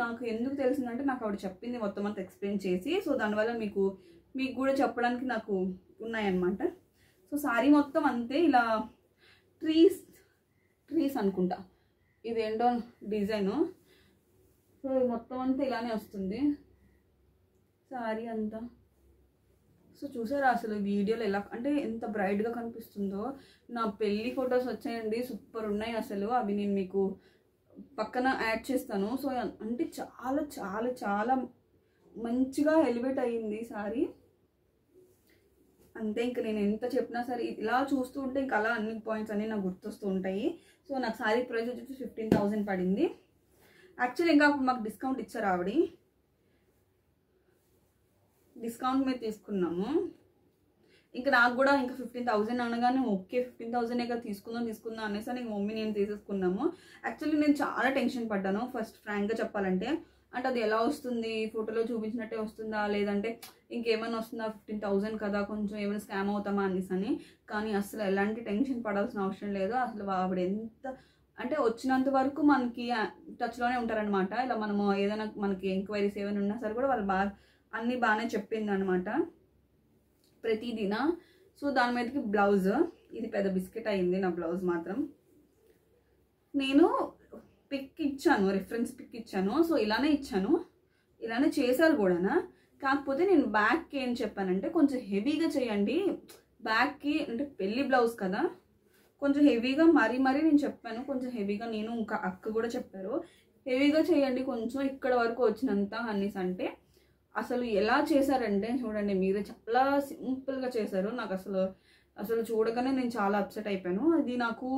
నాకు ఎందుకు తెలిసిందంటే నాకు ఆవిడ చెప్పింది మొత్తం అంతా ఎక్స్ప్లెయిన్ చేసి, సో దానివల్ల మీకు కూడా చెప్పడానికి నాకు ఉన్నాయన్నమాట. సో సారీ మొత్తం అంతే ఇలా ట్రీస్ అనుకుంటా ఇది ఏంటో డిజైను. సో మొత్తం అంతా ఇలానే వస్తుంది సారీ అంతా. సో చూసారా అసలు వీడియోలో ఎలా అంటే ఎంత బ్రైట్గా కనిపిస్తుందో. నా పెళ్ళి ఫొటోస్ వచ్చాయండి, సూపర్ ఉన్నాయి అసలు. అవి నేను మీకు పక్కన యాడ్ చేస్తాను. సో అంటే చాలా చాలా చాలా మంచిగా ఎలివేట్ అయ్యింది సారీ. అంతే, ఇంకా నేను ఎంత చెప్పినా సరే ఇలా చూస్తూ ఉంటే ఇంకా అలా అన్ని పాయింట్స్ అన్నీ నాకు గుర్తొస్తూ ఉంటాయి. సో నాకు సారీ ప్రైస్ వచ్చేసి 15,000 పడింది. యాక్చువల్లీ ఇంకా అప్పుడు మాకు డిస్కౌంట్ ఇచ్చారు ఆవిడ, డిస్కౌంట్ మీద తీసుకున్నాము. ఇంకా నాకు కూడా ఇంకా 15,000 అనగానే ఓకే 15,000 తీసుకుందాం అనేసి అని మమ్మీ నేను తీసేసుకున్నాము. యాక్చువల్లీ నేను చాలా టెన్షన్ పడ్డాను ఫస్ట్, ఫ్రాంక్గా చెప్పాలంటే. అంటే అది ఎలా వస్తుంది, ఫోటోలో చూపించినట్టే వస్తుందా లేదంటే ఇంకేమైనా వస్తుందా, 15,000 కదా కొంచెం ఏమైనా స్కామ్ అవుతామా అనేసి అని. కానీ అసలు ఎలాంటి టెన్షన్ పడాల్సిన అవసరం లేదు. అసలు ఆవిడ ఎంత అంటే వచ్చినంత వరకు మనకి టచ్లోనే ఉంటారనమాట. ఇలా మనము ఏదైనా మనకి ఎంక్వైరీస్ ఏమైనా ఉన్నా సరే కూడా వాళ్ళు అన్నీ బాగానే చెప్పింది అనమాట ప్రతిదిన. సో దాని మీదకి బ్లౌజ్ ఇది పెద్ద బిస్కెట్ అయింది నా బ్లౌజ్ మాత్రం. నేను పిక్ ఇచ్చాను, రిఫరెన్స్ పిక్ ఇచ్చాను. సో ఇలానే ఇచ్చాను, ఇలానే చేశారు కూడా. కాకపోతే నేను బ్యాక్కి ఏం చెప్పానంటే కొంచెం హెవీగా చేయండి బ్యాక్కి, అంటే పెళ్ళి బ్లౌజ్ కదా కొంచెం హెవీగా మరీ నేను చెప్పాను. కొంచెం హెవీగా నేను ఇంకా అక్క కూడా చెప్పారు హెవీగా చేయండి కొంచెం ఇక్కడ వరకు వచ్చినంత అనేసి. అంటే అసలు ఎలా చేశారంటే చూడండి మీరు, చాలా సింపుల్గా చేశారు. నాకు అసలు చూడగానే నేను చాలా అప్సెట్ అయిపోయాను. అది నాకు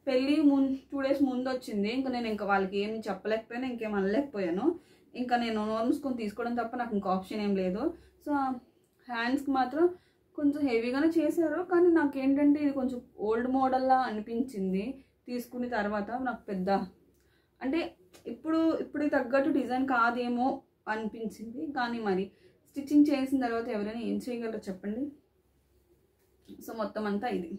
పెళ్ళి 2 days ముందు వచ్చింది. ఇంకా వాళ్ళకి ఏమి చెప్పలేకపోయాను, ఇంకేం అనలేకపోయాను. ఇంకా నేను నోరు మూసుకొని తీసుకోవడం తప్ప నాకు ఇంకా ఆప్షన్ ఏం లేదు. సో హ్యాండ్స్కి మాత్రం కొంచెం హెవీగానే చేశారు. కానీ నాకేంటంటే ఇది కొంచెం ఓల్డ్ మోడల్లా అనిపించింది తీసుకున్న తర్వాత. నాకు పెద్ద అంటే ఇప్పుడు తగ్గట్టు డిజైన్ కాదేమో అనిపించింది. కానీ మరి స్టిచ్చింగ్ చేసిన తర్వాత ఎవరైనా ఏం చేయగలరో చెప్పండి. సో మొత్తం అంతా ఇది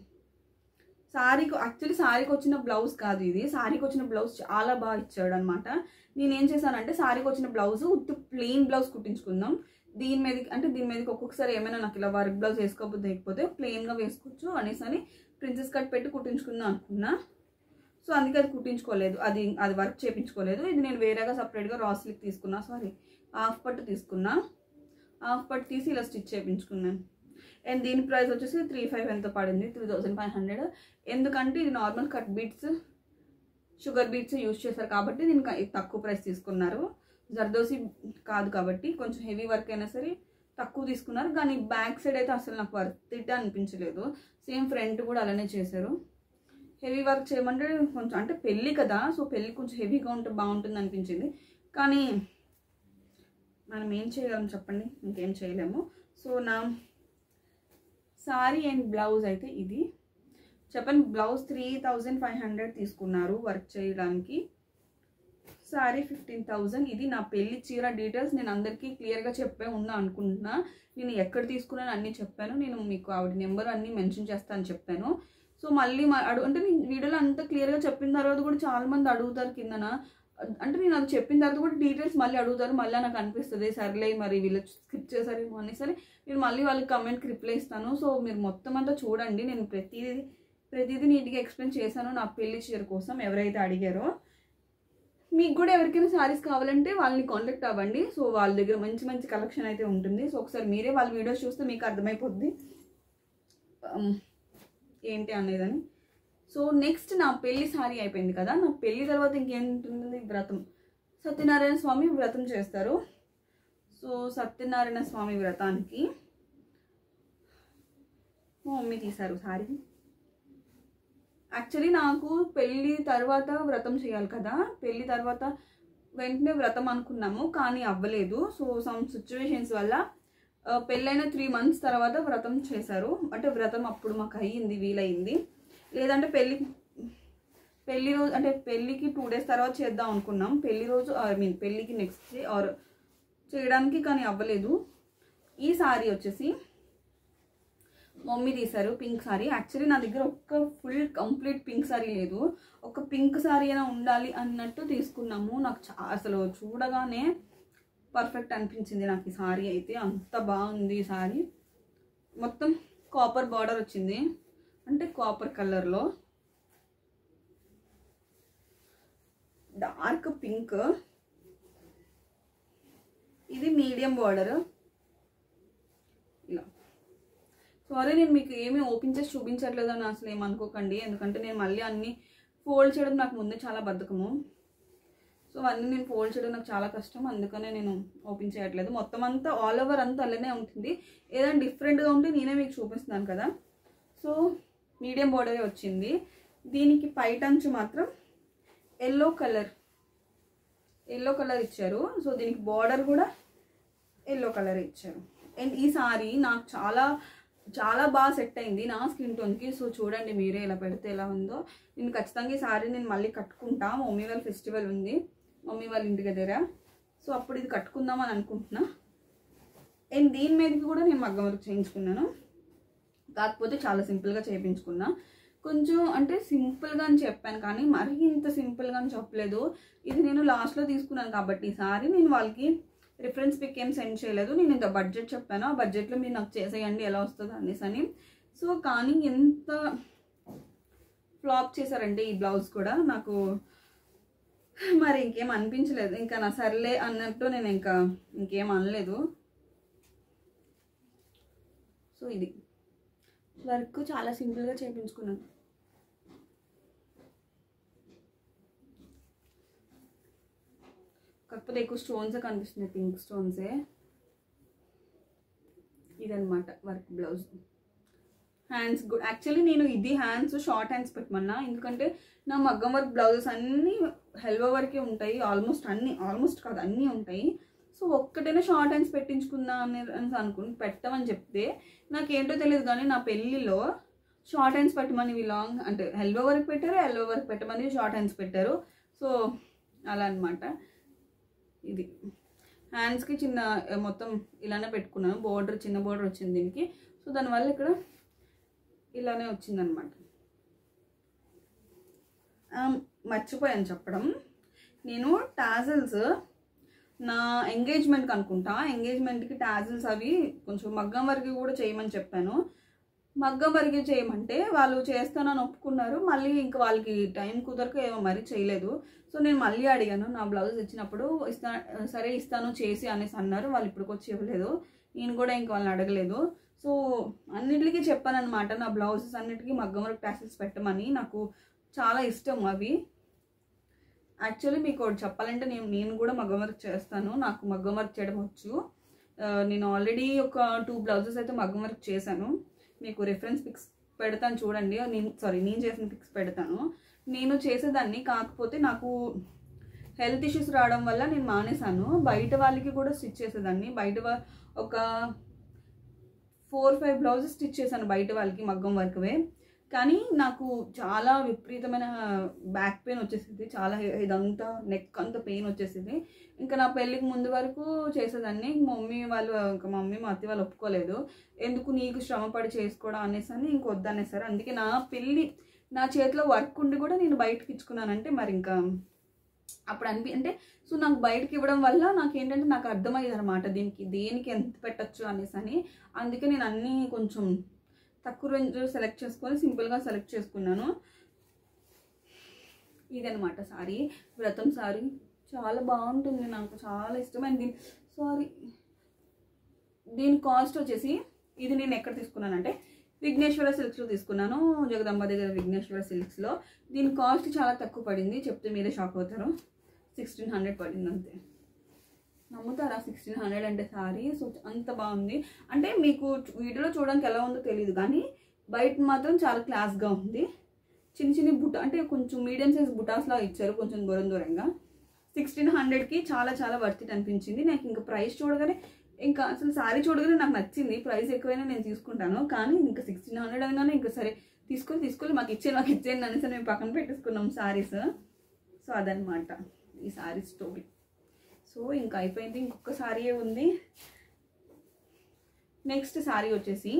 యాక్చువల్లీ సారీకి వచ్చిన బ్లౌజ్ కాదు ఇది. సారీకి వచ్చిన బ్లౌజ్ చాలా బాగా ఇచ్చాడు అనమాట. నేనేం చేశానంటే సారీకి వచ్చిన బ్లౌజ్ ఉత్తి ప్లెయిన్ బ్లౌజ్ కుట్టించుకుందాం, దీని మీదకి ఒక్కొక్కసారి ఏమైనా నాకు ఇలా వర్క్ బ్లౌజ్ వేసుకోకపోతే ప్లెయిన్గా వేసుకోవచ్చు అనేసి అని ప్రిన్సెస్ కట్ పెట్టి కుట్టించుకుందాం అనుకున్నా. సో అందుకే అది కుట్టించుకోలేదు, అది వర్క్ చేయించుకోలేదు. ఇది నేను వేరేగా సపరేట్గా రా సిల్క్ తీసుకున్నా, హాఫ్ పట్టు తీసుకున్నా. హాఫ్ పట్టు తీసి ఇలా స్టిచ్ చేయించుకున్నాను. అండ్ దీని ప్రైస్ వచ్చేసి 3,500 ఎంతో పడింది, 3,500. ఎందుకంటే ఇది normal cut beats sugar beads use చేశారు కాబట్టి దీనికి తక్కువ ప్రైస్ తీసుకున్నారు. జర్దోసి కాదు కాబట్టి కొంచెం హెవీ వర్క్ అయినా సరే తక్కువ తీసుకున్నారు. కానీ బ్యాక్ సైడ్ అయితే అసలు నాకు వర్త్ ఇట్ అనిపించలేదు. సేమ్ ఫ్రంట్ కూడా అలానే చేశారు. హెవీ వర్క్ చేయమంటే కొంచెం అంటే పెళ్ళి కదా, సో పెళ్ళి కొంచెం హెవీగా ఉంటే బాగుంటుంది అనిపించింది. కానీ మనం ఏం చేయగలం చెప్పండి, ఇంకేం చేయలేము. సో నా సారీ అండ్ బ్లౌజ్ అయితే ఇది చెప్పండి. బ్లౌజ్ 3,500 తీసుకున్నారు వర్క్ చేయడానికి. సారీ 15,000. ఇది నా పెళ్లి చీర డీటెయిల్స్ నేను అందరికీ క్లియర్గా చెప్పే అనుకుంటున్నా. నేను ఎక్కడ తీసుకున్నాను అన్నీ చెప్పాను. నేను మీకు ఆవిడ నెంబర్ అన్నీ మెన్షన్ చేస్తాను చెప్పాను. సో మళ్ళీ అంటే నేను వీడియోలో అంత క్లియర్గా చెప్పిన తర్వాత కూడా చాలామంది అడుగుతారు కిందన. అంటే నేను అది చెప్పిన తర్వాత కూడా డీటెయిల్స్ మళ్ళీ అడుగుతారు. మళ్ళీ నాకు అనిపిస్తుంది సర్లే మరి వీళ్ళు స్కిప్ చేశారేమో అని. సరే నేను మళ్ళీ వాళ్ళకి కమెంట్కి రిప్లై ఇస్తాను. సో మీరు మొత్తం అంతా చూడండి. నేను ప్రతిదీ నీట్గా ఎక్స్ప్లెయిన్ చేశాను నా పెళ్లి చీర కోసం ఎవరైతే అడిగారో. మీకు కూడా ఎవరికైనా శారీస్ కావాలంటే వాళ్ళని కాంటాక్ట్ అవ్వండి. సో వాళ్ళ దగ్గర మంచి మంచి కలెక్షన్ అయితే ఉంటుంది. సో ఒకసారి మీరే వాళ్ళ వీడియోస్ చూస్తే మీకు అర్థమైపోద్ది ఏంటి అనేదని. సో నెక్స్ట్ నా పెళ్లి సారీ అయిపోయింది కదా. నా పెళ్లి తర్వాత ఇంకేంటుంది, వ్రతం. సత్యనారాయణ స్వామి వ్రతం చేస్తారు. సో సత్యనారాయణ స్వామి వ్రతానికి మా మమ్మీ తీశారు సారీ. యాక్చువల్లీ నాకు పెళ్ళి తర్వాత వ్రతం చేయాలి కదా, పెళ్ళి తర్వాత వెంటనే వ్రతం అనుకున్నాము కానీ అవ్వలేదు. సో సమ్ సిచ్యువేషన్స్ వల్ల పెళ్ళైన 3 months తర్వాత వ్రతం చేశారు. అంటే వ్రతం అప్పుడు మాకు వీలైంది. లేదంటే పెళ్ళి రోజు అంటే పెళ్ళికి 2 days తర్వాత చేద్దాం అనుకున్నాం. పెళ్లి రోజు పెళ్ళికి నెక్స్ట్ డే ఆర్ చేయడానికి, కానీ అవ్వలేదు. ఈ సారీ వచ్చేసి మమ్మీ తీశారు పింక్ సారీ. యాక్చువల్లీ నా దగ్గర ఒక్క ఫుల్ కంప్లీట్ పింక్ సారీ లేదు, ఒక పింక్ సారీ అయినా ఉండాలి అన్నట్టు తీసుకున్నాము. నాకు అసలు చూడగానే పర్ఫెక్ట్ అనిపించింది నాకు ఈ సారీ అయితే. అంత బాగుంది ఈ సారీ. మొత్తం కాపర్ బార్డర్ వచ్చింది, అంటే కాపర్ కలర్లో డార్క్ పింక్. ఇది మీడియం బార్డర్ ఇలా. సారీ నేను మీకు ఏమీ ఓపెన్ చేసి చూపించట్లేదు అని అసలు ఏమనుకోకండి, ఎందుకంటే నేను మళ్ళీ అన్నీ ఫోల్డ్ చేయడం నాకు ముందే చాలా బద్ధకము. సో అన్నీ నేను ఫోల్డ్ చేయడం నాకు చాలా కష్టం, అందుకనే నేను ఓపెన్ చేయట్లేదు. మొత్తం అంతా ఆల్ ఓవర్ అంతా అలానే ఉంటుంది. ఏదైనా డిఫరెంట్గా ఉంటే నేనే మీకు చూపిస్తున్నాను కదా. సో మీడియం బార్డరే వచ్చింది. దీనికి పైటంచు మాత్రం ఎల్లో కలర్ ఇచ్చారు. సో దీనికి బార్డర్ కూడా ఎల్లో కలర్ ఇచ్చారు. అండ్ ఈ సారీ నాకు చాలా చాలా బాగా సెట్ అయింది నా స్కిన్ టోన్కి. సో చూడండి మీరే ఇలా పెడితే ఎలా ఉందో. నేను ఖచ్చితంగా ఈ సారీ నేను మళ్ళీ కట్టుకుంటా. మమ్మీ వాళ్ళ ఫెస్టివల్ ఉంది మమ్మీ వాళ్ళ ఇంటి దగ్గర, సో అప్పుడు ఇది కట్టుకుందామని అనుకుంటున్నా. అండ్ దీని మీదకి కూడా నేను మగ్గం వర్క్ చేయించుకున్నాను, కాకపోతే చాలా సింపుల్గా చేయించుకున్నా. కొంచెం అంటే సింపుల్గా అని చెప్పాను కానీ మరీ ఇంత సింపుల్గా అని చెప్పలేదు. ఇది నేను లాస్ట్లో తీసుకున్నాను కాబట్టి ఈ సారీ నేను వాళ్ళకి రిఫరెన్స్ పిక్ ఏం సెండ్ చేయలేదు. నేను ఇంత బడ్జెట్ చెప్పాను, ఆ బడ్జెట్లో మీరు నాకు చేసేయండి ఎలా వస్తుందో అనేసి అని. సో కానీ ఎంత ఫ్లాప్ చేశారంటే ఈ బ్లౌజ్ కూడా నాకు మరి ఇంకేం అనిపించలేదు. ఇంకా నా సర్లే అన్నట్టు నేను ఇంకేం అనలేదు. సో ఇది వర్క్ చాలా సింపుల్గా చేయించుకున్నాను. కాకపోతే ఎక్కువ స్టోన్సే కనిపిస్తున్నాయి, పింక్ స్టోన్సే. ఇదనమాట work blouse. Hands good. Actually నేను ఇది హ్యాండ్స్ షార్ట్ హ్యాండ్స్ పెట్టమన్నా, ఎందుకంటే నా మగ్గం వర్క్ బ్లౌజెస్ అన్నీ హెల్వో వరకే ఉంటాయి, ఆల్మోస్ట్ కాదు అన్నీ ఉంటాయి. సో ఒక్కటైనా షార్ట్ హ్యాండ్స్ పెట్టించుకుందా అని పెట్టమని చెప్తే నాకేంటో తెలియదు కానీ నా పెళ్ళిలో షార్ట్ హ్యాండ్స్ పెట్టమని లాంగ్ అంటే హెల్వో వరకు పెట్టారు, ఎల్వో వరకు పెట్టమని షార్ట్ హ్యాండ్స్ పెట్టారు. సో అలా అనమాట. ఇది హ్యాండ్స్కి చిన్న మొత్తం ఇలానే పెట్టుకున్నాను. బోర్డర్ చిన్న బోర్డర్ వచ్చింది దీనికి. సో దానివల్ల ఇక్కడ ఇలానే వచ్చిందనమాట. మర్చిపోయాను చెప్పడం, నేను టాజిల్స్ నా ఎంగేజ్మెంట్కి అనుకుంటా, ఎంగేజ్మెంట్కి టాజిల్స్ అవి కొంచెం మగ్గం వరకు కూడా చేయమని చెప్పాను. మగ్గం వరకు చేయమంటే వాళ్ళు చేస్తానని ఒప్పుకున్నారు. మళ్ళీ ఇంకా వాళ్ళకి టైం కుదరక ఏమో మరీ చేయలేదు. సో నేను మళ్ళీ అడిగాను, నా బ్లౌజ్ ఇచ్చినప్పుడు సరే ఇస్తాను చేసి అనేసి అన్నారు. వాళ్ళు ఇప్పటికొచ్చి ఇవ్వలేదు, నేను కూడా ఇంకా వాళ్ళని అడగలేదు. సో అన్నిటికీ చెప్పాను అనమాట, నా బ్లౌజెస్ అన్నిటికీ మగ్గం వర్క్ టాసిల్స్ పెట్టమని. నాకు చాలా ఇష్టం అవి. యాక్చువల్లీ మీకు ఒకటి చెప్పాలంటే నేను కూడా మగ్గం వర్క్ చేస్తాను, నాకు మగ్గం వర్క్ చేయడం వచ్చు. నేను ఆల్రెడీ ఒక 2 బ్లౌజెస్ అయితే మగ్గం వర్క్ చేశాను. మీకు రిఫరెన్స్ పిక్స్ పెడతాను చూడండి. నేను చేసిన పిక్స్ పెడతాను. నేను చేసేదాన్ని, కాకపోతే నాకు హెల్త్ ఇష్యూస్ రావడం వల్ల నేను మానేశాను. బయట వాళ్ళకి కూడా స్టిచ్ చేసేదాన్ని. బయట ఒక 4-5 బ్లౌజెస్ స్టిచ్ చేశాను బయట వాళ్ళకి మగ్గం వర్క్వే. కానీ నాకు చాలా విపరీతమైన బ్యాక్ పెయిన్ వచ్చేసింది, చాలా ఇదంతా నెక్ అంతా పెయిన్ వచ్చేసింది. ఇంకా నా పెళ్ళికి ముందు వరకు చేసేదాన్ని. మమ్మీ మా అత్త వాళ్ళు ఒప్పుకోలేదు, ఎందుకు నీకు శ్రమపడి చేసుకోవడం అనేసి అని ఇంకొద్దనేసారు. అందుకే నా చేతిలో వర్క్ ఉండి కూడా నేను బయటకి ఇచ్చుకున్నానంటే మరి ఇంకా అప్పుడు అంటే సో నాకు బయటకి ఇవ్వడం వల్ల నాకేంటంటే నాకు అర్థమయ్యేది అనమాట దేనికి ఎంత పెట్టచ్చు అనేసి అని. అందుకే నేను అన్నీ కొంచెం తక్కువ రేంజ్ సెలెక్ట్ చేసుకొని సింపుల్గా సెలెక్ట్ చేసుకున్నాను. ఇదనమాట సారీ, వ్రతం సారీ చాలా బాగుంటుంది, నాకు చాలా ఇష్టమైన. దీని కాస్ట్ వచ్చేసి, ఇది నేను ఎక్కడ తీసుకున్నానంటే విఘ్నేశ్వర సిల్క్స్లో తీసుకున్నాను, జగదంబ దగ్గర విఘ్నేశ్వర సిల్క్స్లో. దీని కాస్ట్ చాలా తక్కువ పడింది, చెప్తే మీరే షాక్ అవుతారు. 1600 పడింది అంతే. నమ్ముతారా 1600 అంటే సారీ? సో అంత బాగుంది. అంటే మీకు వీడియోలో చూడడానికి ఎలా ఉందో తెలియదు కానీ బయట మాత్రం చాలా క్లాస్గా ఉంది. చిన్న బుట్ట అంటే కొంచెం మీడియం సైజ్ బుటాస్లా ఇచ్చారు, కొంచెం దూరంగా. 1600కి చాలా చాలా వర్త్ ఇట్ అనిపించింది నాకు. ఇంకా ప్రైస్ చూడగానే ఇంకా అసలు సారీ చూడగానే నాకు నచ్చింది. ప్రైస్ ఎక్కువైనా నేను తీసుకుంటాను, కానీ ఇంకా 1600 అనగానే ఇంకా సరే తీసుకోవాలి మాకు ఇచ్చేయండి అనేసి మేము పక్కన పెట్టేసుకున్నాం సారీస్. సో అదనమాట ఈ సారీ స్టోరీ. సో ఇంకా అయిపోయింది, ఇంకొక సారీ ఉంది. నెక్స్ట్ సారీ వచ్చేసి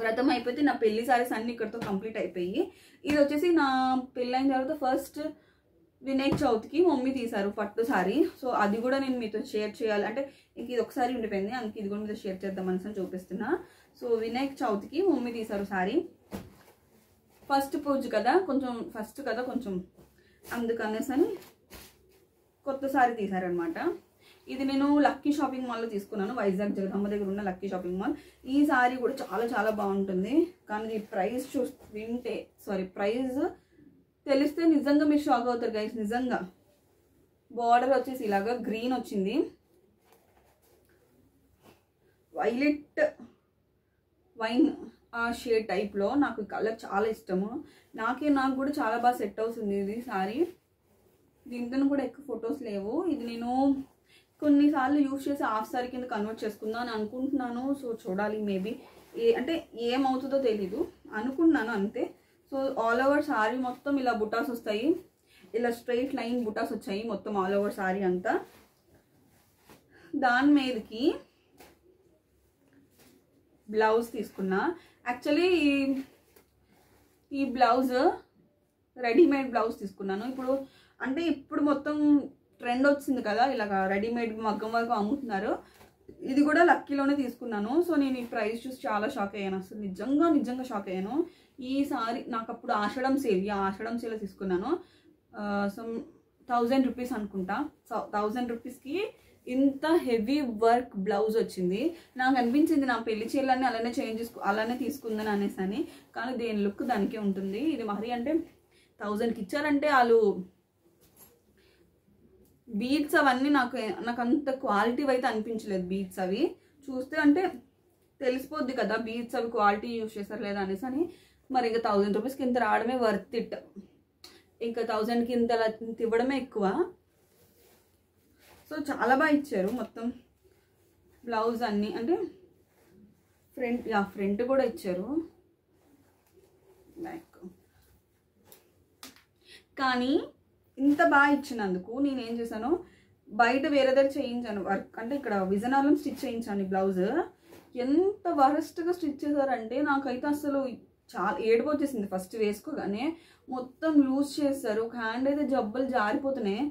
వ్రతం అయిపోతే నా పెళ్లి సారీస్ అన్ని ఇక్కడతో కంప్లీట్ అయిపోయి, ఇది వచ్చేసి నా పెళ్ళైన తర్వాత ఫస్ట్ వినాయక చవితికి మమ్మీ తీశారు పట్టు సారీ. సో అది కూడా నేను మీతో షేర్ చేయాలి, అంటే ఇంక ఇది ఒకసారి ఉండిపోయింది, అందుకే ఇది కూడా మీతో షేర్ చేద్దామని చూపిస్తున్నా. సో వినాయక చవితికి మమ్మీ తీశారు సారీ. ఫస్ట్ పూజ కదా, కొంచెం అందుకనేసని కొత్త సారీ తీశారనమాట. ఇది నేను లక్కీ షాపింగ్ మాల్లో తీసుకున్నాను, వైజాగ్ జగదమ్మ దగ్గర ఉన్న లక్కీ షాపింగ్ మాల్. ఈ సారీ కూడా చాలా చాలా బాగుంటుంది, కానీ ఈ ప్రైస్ ప్రైస్ తెలిస్తే నిజంగా మీరు షాక్ అవుతారు గైస్. నిజంగా బార్డర్ వచ్చేసి ఇలాగా గ్రీన్ వచ్చింది, వైలెట్ వైన్ ఆ షేడ్ టైప్లో. నాకు కలర్ చాలా ఇష్టము, నాకు కూడా చాలా బాగా సెట్ అవుతుంది ఇది సారీ. దీంతో కూడా ఎక్కువ ఫొటోస్ లేవు. ఇది నేను కొన్నిసార్లు యూజ్ చేసి హాఫ్ సారీ కింద కన్వర్ట్ చేసుకుందాం అని అనుకుంటున్నాను. సో చూడాలి, మేబీ అంటే ఏమవుతుందో తెలీదు, అనుకుంటున్నాను అంతే. సో ఆల్ ఓవర్ సారీ మొత్తం ఇలా బుటాస్ వస్తాయి, ఇలా స్ట్రైట్ లైన్ బుటాస్ వచ్చాయి మొత్తం ఆల్ ఓవర్ సారీ అంతా. దాని మీదకి బ్లౌజ్ తీసుకున్నా. యాక్చువల్లీ ఈ బ్లౌజ్ రెడీమేడ్ బ్లౌజ్ తీసుకున్నాను. ఇప్పుడు మొత్తం ట్రెండ్ వచ్చింది కదా, ఇలాగ రెడీమేడ్ మగ్గం వరకు అమ్ముతున్నారు. ఇది కూడా లక్కీలోనే తీసుకున్నాను. సో నేను ఈ ప్రైస్ చూసి చాలా షాక్ అయ్యాను, అసలు నిజంగా షాక్ అయ్యాను. ఈ సారీ నాకు అప్పుడు ఆషాఢం సేల్ తీసుకున్నాను. సో 1000 రూపీస్ అనుకుంటా. 1000 రూపీస్కి ఇంత హెవీ వర్క్ బ్లౌజ్ వచ్చింది. నాకు అనిపించింది నా పెళ్లి చీరలన్నీ అలానే తీసుకుందని అనేసి, కానీ దేని లుక్ దానికే ఉంటుంది. ఇది మరి అంటే 1000కి ఇచ్చారంటే వాళ్ళు బీడ్స్ అవన్నీ నాకు అంత క్వాలిటీ అయితే అనిపించలేదు. బీడ్స్ అవి చూస్తే అంటే తెలిసిపోద్ది కదా బీడ్స్ అవి క్వాలిటీ యూజ్ చేస్తారు లేదా అనేసి. మరి ఇంకా 1000 రూపీస్కి ఇంత రావడమే వర్త్ ఇట్, ఇంకా 1000కి ఇంత ఇవ్వడమే ఎక్కువ. సో చాలా బాగా ఇచ్చారు మొత్తం బ్లౌజ్ అన్నీ, అంటే ఫ్రంట్ కూడా ఇచ్చారు బ్యాక్. కానీ ఇంత బాగా ఇచ్చినందుకు నేను ఏం చేశాను, బయట వేరే దగ్గర చేయించాను వర్క్, అంటే ఇక్కడ విజయనగరం స్టిచ్ చేయించాను. బ్లౌజ్ ఎంత వరస్ట్గా స్టిచ్ చేశారంటే నాకైతే అసలు చాలా ఏడుపు వచ్చేసింది. ఫస్ట్ వేసుకోగానే మొత్తం లూజ్ చేస్తారు, హ్యాండ్ అయితే జబ్బలు జారిపోతున్నాయి.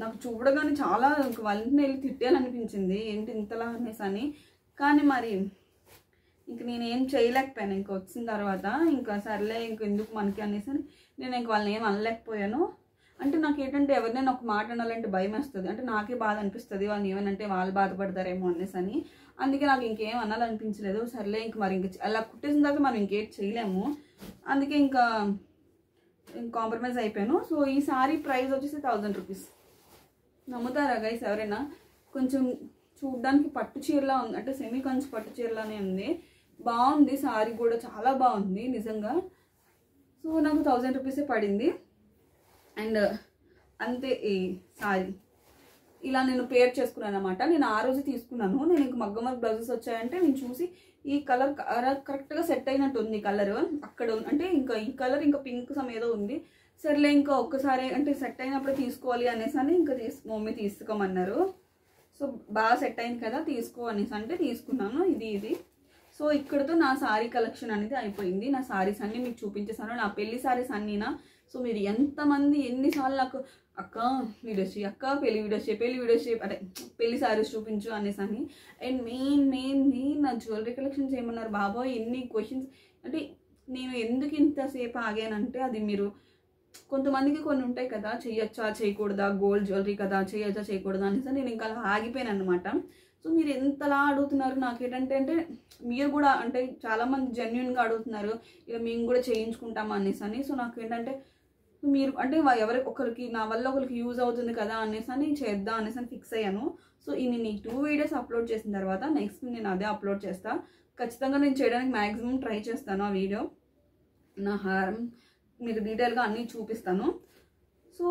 నాకు చూడగానే చాలా వాళ్ళని వెళ్ళి తిట్టేయాలనిపించింది, ఏంటి ఇంతలా అనేసి. కానీ మరి ఇంక నేనేం చేయలేకపోయాను. ఇంక వచ్చిన తర్వాత ఇంకా సర్లే ఎందుకు మనకి అనేసి నేను ఇంక వాళ్ళని ఏం అనలేకపోయాను. అంటే నాకు ఏంటంటే ఎవరినైనా ఒక మాట అనాలంటే భయం వేస్తుంది, అంటే నాకే బాధ అనిపిస్తుంది వాళ్ళని ఏమనంటే వాళ్ళు బాధపడతారేమో అనేసి. అందుకే నాకు ఇంకేం అనాలనిపించలేదు. సర్లే ఇంక అలా కుట్టేసిన తర్వాత మనం ఇంకేం చేయలేము, అందుకే ఇంకా కాంప్రమైజ్ అయిపోయాను. సో ఈ సారీ ప్రైస్ వచ్చేసి 1000 రూపీస్. నమ్ముతారా గైస్ ఎవరైనా? కొంచెం చూడ్డానికి పట్టు చీరలా ఉంది, అంటే సెమీ కంచి పట్టు చీరలానే ఉంది, బాగుంది సారీ కూడా చాలా బాగుంది నిజంగా. సో నాకు 1000 రూపీసే పడింది. అండ్ అంతే ఈ సారీ ఇలా నేను పేర్ చేసుకున్నాను అనమాట. నేను ఆ రోజు తీసుకున్నాను. నేను ఇంక మగ్గం వర్క్ బ్లౌజెస్ వచ్చాయంటే నేను చూసి ఈ కలర్ కరెక్ట్గా సెట్ అయినట్టు ఉంది కలర్ అక్కడ, అంటే ఇంకా ఈ కలర్ ఇంకా పింక్ ఏదో ఉంది. సర్లే ఇంకా ఒక్కసారి అంటే సెట్ అయినప్పుడు తీసుకోవాలి అనేసి ఇంకా మమ్మీ తీసుకోమన్నారు. సో బాగా సెట్ అయింది కదా తీసుకో అనేసి అంటే తీసుకున్నాను. ఇది సో ఇక్కడతో నా సారీ కలెక్షన్ అనేది అయిపోయింది. నా సారీస్ అన్నీ మీకు చూపించేసాను, నా పెళ్లి సారీస్ అన్నీనా. సో మీరు ఎంతమంది ఎన్నిసార్లు నాకు అక్క వీడియోస్ చేయి, అక్క పెళ్లి వీడియోస్ చేయి అంటే పెళ్లి సారీస్ చూపించు అనేసి. అండ్ మెయిన్ నా జ్యువెలరీ కలెక్షన్ చేయమన్నారు. బాబోయ్ ఎన్ని క్వశ్చన్స్, అంటే నేను ఎందుకు ఇంతసేపు ఆగానంటే అది మీరు కొంతమందికి కొన్ని ఉంటాయి కదా, చేయొచ్చా చేయకూడదా, గోల్డ్ జ్యువెలరీ కదా చేయొచ్చా చేయకూడదా అనేసి నేను ఇంకా అలా ఆగిపోయాను అనమాట. సో మీరు ఎంతలా అడుగుతున్నారు నాకేంటంటే అంటే మీరు కూడా అంటే చాలామంది జెన్యున్గా అడుగుతున్నారు, ఇక మేము కూడా చేయించుకుంటాం అనేసి. సో నాకు ఏంటంటే మీరు అంటే ఒకరికి నా వల్ల ఒకరికి యూజ్ అవుతుంది కదా అనేసి చేద్దాం అనేసి ఫిక్స్ అయ్యాను. సో నేను ఈ 2 వీడియోస్ అప్లోడ్ చేసిన తర్వాత నెక్స్ట్ నేను అదే అప్లోడ్ చేస్తాను. ఖచ్చితంగా నేను చేయడానికి మ్యాక్సిమం ట్రై చేస్తాను. ఆ వీడియో నా హారం మీకు డీటెయిల్గా అన్నీ చూపిస్తాను. సో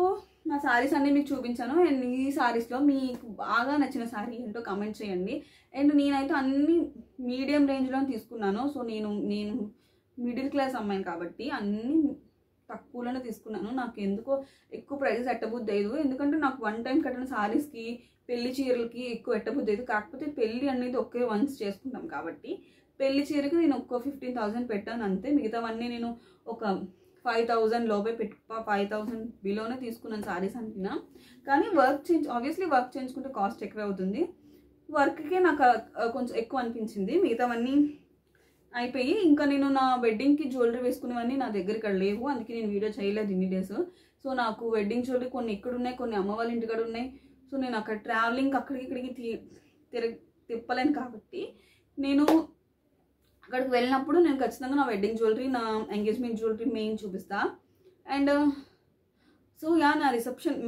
నా శారీస్ అన్నీ మీకు చూపించాను. అండ్ ఈ శారీస్లో మీకు బాగా నచ్చిన శారీ ఏంటో కామెంట్ చేయండి. అండ్ నేనైతే అన్ని మీడియం రేంజ్లో తీసుకున్నాను. సో నేను మిడిల్ క్లాస్ అమ్మాయిని కాబట్టి అన్నీ తక్కువలోనే తీసుకున్నాను. నాకు ఎందుకో ఎక్కువ ప్రైజెస్ ఎట్టబుద్ధి అయ్యదు, ఎందుకంటే నాకు 1 టైం కట్టిన శారీస్కి పెళ్లి చీరలకి ఎక్కువ ఎట్టబుద్ధి అయ్యదు. కాకపోతే పెళ్ళి అనేది ఒకే వన్స్ చేసుకుంటాం కాబట్టి పెళ్లి చీరకి నేను ఒక 15,000 పెట్టాను అంతే. మిగతావన్నీ నేను ఒక 5,000 లోపే 5,000 బిలోనే తీసుకున్నాను సారీస్ అంటున్నా. కానీ ఆబ్వియస్లీ వర్క్ చేయించుకుంటే కాస్ట్ ఎక్కువ అవుతుంది. వర్క్కే నాకు కొంచెం ఎక్కువ అనిపించింది. మిగతావన్నీ అయిపోయి ఇంకా నేను నా వెడ్డింగ్కి జ్యువెలరీ వేసుకునేవన్నీ నా దగ్గర ఇక్కడ లేవు, అందుకే నేను వీడియో చేయలేదు ఇన్ని డేస్. సో నాకు వెడ్డింగ్ జ్యువెలరీ కొన్ని ఇక్కడ ఉన్నాయి, కొన్ని అమ్మ వాళ్ళ ఇంటికాడ ఉన్నాయి. సో నేను అక్కడ ట్రావెలింగ్ అక్కడికి ఇక్కడికి తిప్పలేను కాబట్టి నేను అక్కడికి వెళ్ళినప్పుడు నేను ఖచ్చితంగా నా వెడ్డింగ్ జ్యువెలరీ, నా ఎంగేజ్మెంట్ జ్యువెలరీ మెయిన్ చూపిస్తా. అండ్ సో నా రిసెప్షన్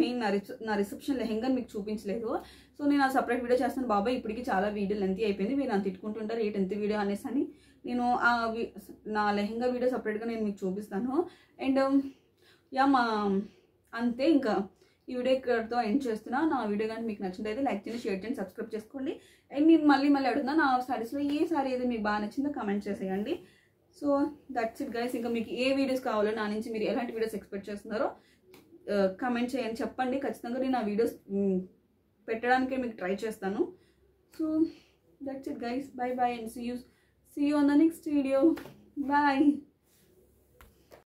నా రిసెప్షన్ లెహెంగా మీకు చూపించలేదు. సో నేను ఆ సపరేట్ వీడియో చేస్తాను. బాబాయ్ ఇప్పటికి చాలా వీడియో లెంత్ అయిపోయింది, మీరు అంత తిట్టుకుంటుంటారు ఏంటి ఎంత వీడియో అనేసి అని. నేను నా లెహెంగా వీడియో సపరేట్గా నేను మీకు చూపిస్తాను. అండ్ అంతే, ఇంకా ఈ వీడియో ఇక్కడితో ఎండ్ చేస్తున్నా. నా వీడియో కానీ మీకు నచ్చినట్లయితే లైక్ చేయండి, షేర్ చేయండి, సబ్స్క్రైబ్ చేసుకోండి. అండ్ నేను మళ్ళీ అడుగుతున్నా, నా సారీస్లో ఏ సారీ ఏదో మీకు బాగా నచ్చిందో కమెంట్ చేసేయండి. So that's it guys. ఇంకా మీకు ఏ వీడియోస్ కావాలో నా నుంచి మీరు ఎలాంటి వీడియోస్ ఎక్స్పెక్ట్ చేస్తున్నారో కమెంట్ చేయండి, చెప్పండి. ఖచ్చితంగా నేను ఆ వీడియోస్ పెట్టడానికే మీకు ట్రై చేస్తాను. So that's it guys. Bye bye and see you on the next video. Bye.